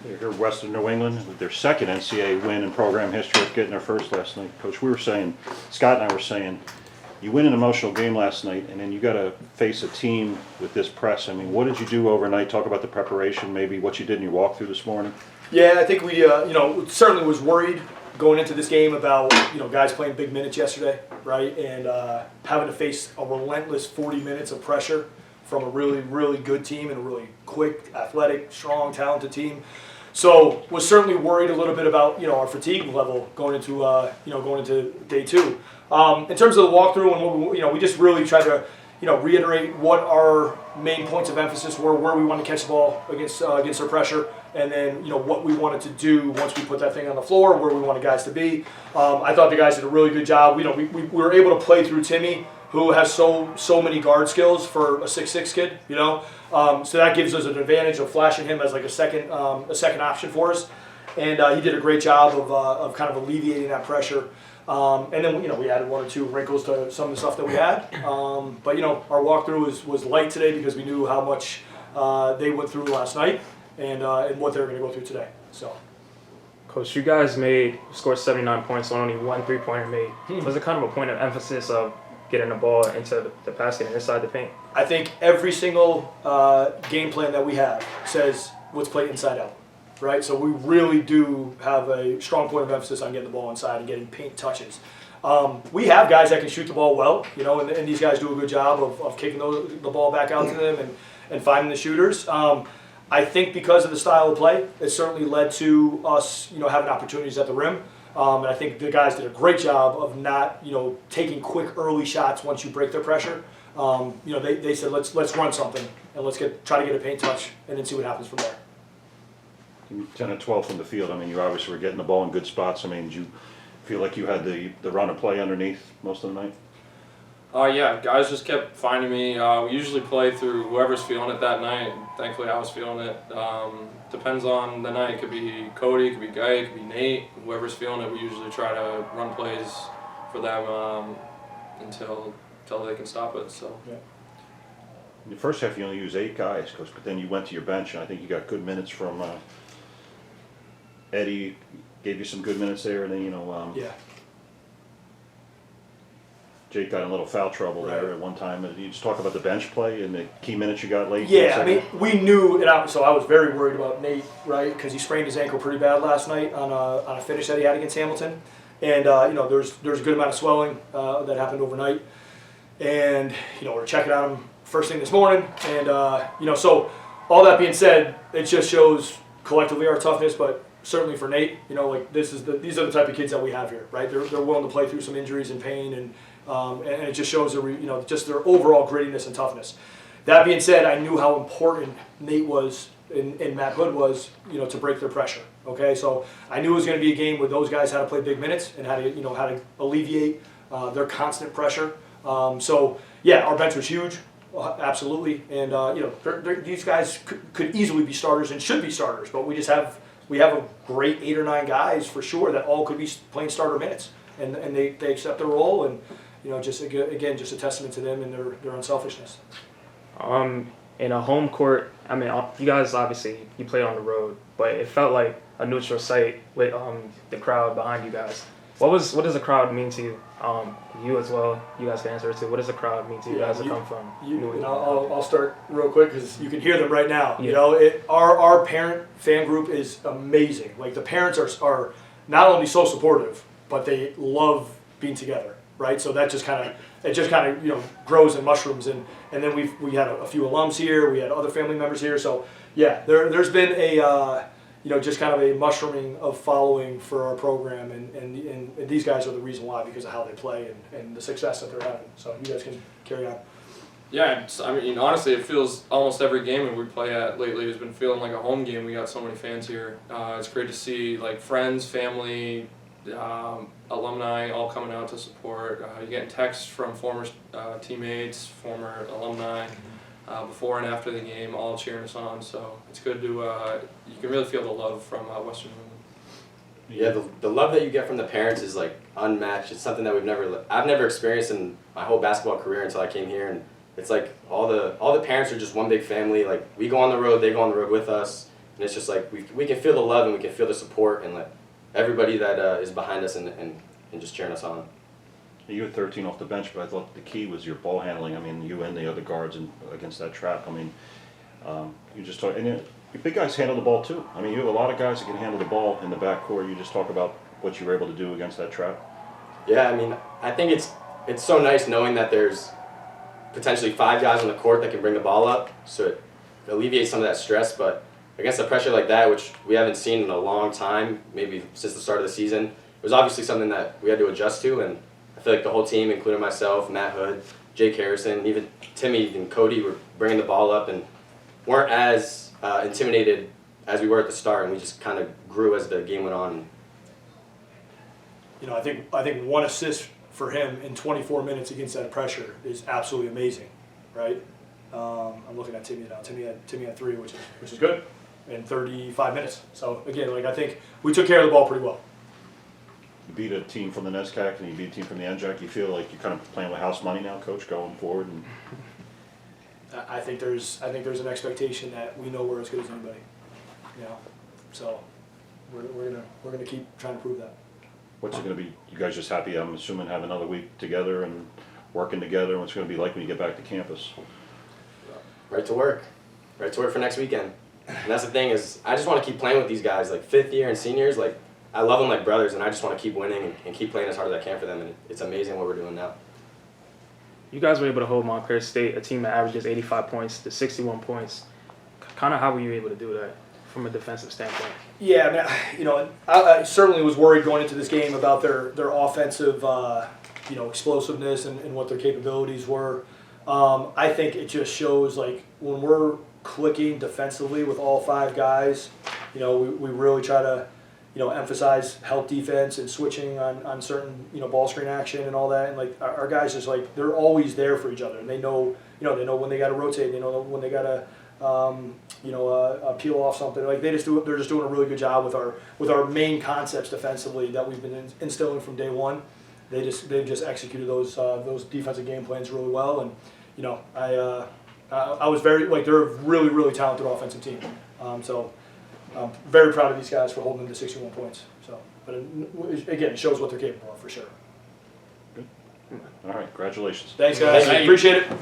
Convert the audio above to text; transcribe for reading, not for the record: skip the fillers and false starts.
They're here, Western New England, with their second NCAA win in program history, getting their first last night. Coach, we were saying, Scott and I were saying, you win an emotional game last night, and then you got to face a team with this press. I mean, what did you do overnight? Talk about the preparation, maybe what you did in your walkthrough this morning. Yeah, I think we, certainly was worried going into this game about, guys playing big minutes yesterday, right? And having to face a relentless 40 minutes of pressure from a really, really good team and a really quick, athletic, strong, talented team. So was certainly worried a little bit about, our fatigue level going into day two. In terms of the walkthrough and what we just really tried to, reiterate what our main points of emphasis were, where we wanted to catch the ball against their pressure, and then what we wanted to do once we put that thing on the floor, where we wanted guys to be. I thought the guys did a really good job. We were able to play through Timmy, who has so many guard skills for a 6'6" kid. So that gives us an advantage of flashing him as like a second option for us, and he did a great job of kind of alleviating that pressure. And then we added one or two wrinkles to some of the stuff that we had. But our walkthrough was light today because we knew how much they went through last night and what they were going to go through today. So, Coach, you guys scored 79 points on only one 3-pointer made. Was it kind of a point of emphasis of getting the ball into the basket and inside the paint? I think every single game plan that we have says let's play inside out. Right, so we really do have a strong point of emphasis on getting the ball inside and getting paint touches. We have guys that can shoot the ball well, and these guys do a good job of kicking the ball back out to them and finding the shooters. I think because of the style of play, it certainly led to us, having opportunities at the rim. And I think the guys did a great job of not, taking quick early shots once you break their pressure. They said let's run something and let's try to get a paint touch and then see what happens from there. 10 or 12 from the field. I mean, you obviously were getting the ball in good spots. I mean, did you feel like you had the run of play underneath most of the night? Yeah, guys just kept finding me. We usually play through whoever's feeling it that night. Thankfully, I was feeling it. Depends on the night. It could be Cody, it could be Guy, it could be Nate. Whoever's feeling it, we usually try to run plays for them until they can stop it. So. Yeah. In the first half, you only used 8 guys, Coach, but then you went to your bench, and I think you got good minutes from Eddie. Gave you some good minutes there, and then Yeah. Jake got in a little foul trouble there at one time. You just talk about the bench play and the key minutes you got late. Yeah, I mean, we knew, so I was very worried about Nate, right, because he sprained his ankle pretty bad last night on a finish that he had against Hamilton, and there's a good amount of swelling that happened overnight, and we're checking on him first thing this morning, and so all that being said, it just shows collectively our toughness, but certainly for Nate, these are the type of kids that we have here, right? They're willing to play through some injuries and pain, and it just shows just their overall grittiness and toughness. That being said, I knew how important Nate was and Matt Hood was, to break their pressure. Okay, so I knew it was going to be a game where those guys had to play big minutes and how to alleviate their constant pressure. So yeah, our bench was huge. Absolutely, and these guys could easily be starters and should be starters, but we have a great 8 or 9 guys for sure that all could be playing starter minutes, and they accept their role, and just a testament to them and their unselfishness. In a home court, I mean, you guys obviously you played on the road, but it felt like a neutral site with the crowd behind you guys. What does the crowd mean to you? You as well. You guys can answer it too. What does the crowd mean to you guys that come from New England? I'll start real quick because you can hear them right now. Yeah. Our parent fan group is amazing. Like the parents are not only so supportive, but they love being together. Right. So that just kind of grows and mushrooms, and then we had a few alums here. We had other family members here. So yeah, there's been a just kind of a mushrooming of following for our program, and these guys are the reason why, because of how they play and the success that they're having. So you guys can carry on. Yeah, I mean, honestly, it feels almost every game that we play at lately has been feeling like a home game. We got so many fans here. It's great to see friends, family, alumni all coming out to support. You're getting texts from former teammates, former alumni. Before and after the game, all cheering us on. So it's good to, you can really feel the love from Western New England. Yeah, the love that you get from the parents is unmatched. It's something that I've never experienced in my whole basketball career until I came here, and it's like all the parents are just one big family. We go on the road, they go on the road with us. And it's just like we can feel the love and we can feel the support and like everybody that is behind us and just cheering us on. You had 13 off the bench, but I thought the key was your ball handling. I mean, you and the other guards against that trap. I mean, you just talk, and your big guys handle the ball too. I mean, you have a lot of guys that can handle the ball in the backcourt. You just talk about what you were able to do against that trap. Yeah, I mean, I think it's so nice knowing that there's potentially 5 guys on the court that can bring the ball up, so it alleviates some of that stress. But against a pressure like that, which we haven't seen in a long time, maybe since the start of the season, it was obviously something that we had to adjust to. And I feel like the whole team, including myself, Matt Hood, Jake Harrison, even Timmy and Cody, were bringing the ball up and weren't as intimidated as we were at the start, and we just kind of grew as the game went on. You know, I think 1 assist for him in 24 minutes against that pressure is absolutely amazing, right? I'm looking at Timmy now. Timmy had 3, which is good, in 35 minutes. So again, like I think we took care of the ball pretty well. You beat a team from the NESCAC and you beat a team from the NJAC. You feel like you're kind of playing with house money now, Coach, going forward. And I think there's an expectation that we know we're as good as anybody, you know. So we're gonna keep trying to prove that. what's it going to be? You guys just happy, I'm assuming, have another week together and working together? What's it going to be like when you get back to campus? Right to work for next weekend. And that's the thing is, I just want to keep playing with these guys, like 5th year and seniors. Like, I love them like brothers, and I just want to keep winning and keep playing as hard as I can for them. And it's amazing what we're doing now. You guys were able to hold Montclair State, a team that averages 85 points to 61 points. Kind of how were you able to do that from a defensive standpoint? Yeah, I mean, you know, I certainly was worried going into this game about their offensive, you know, explosiveness and what their capabilities were. I think it just shows, like, when we're clicking defensively with all 5 guys, you know, we really try to, you know, emphasize help defense and switching on certain, you know, ball screen action and all that. And, like, our guys just, like, they're always there for each other. And they know, you know, when they got to rotate. They know when they got to, you know, peel off something. Like, they're just doing a really good job with our main concepts defensively that we've been instilling from day one. They've just executed those defensive game plans really well. And, you know, I was very, like, they're a really, really talented offensive team. So I'm very proud of these guys for holding them to 61 points. So, but again, it shows what they're capable of for sure. Good. All right, congratulations. Thanks, guys. Thank you. Appreciate it.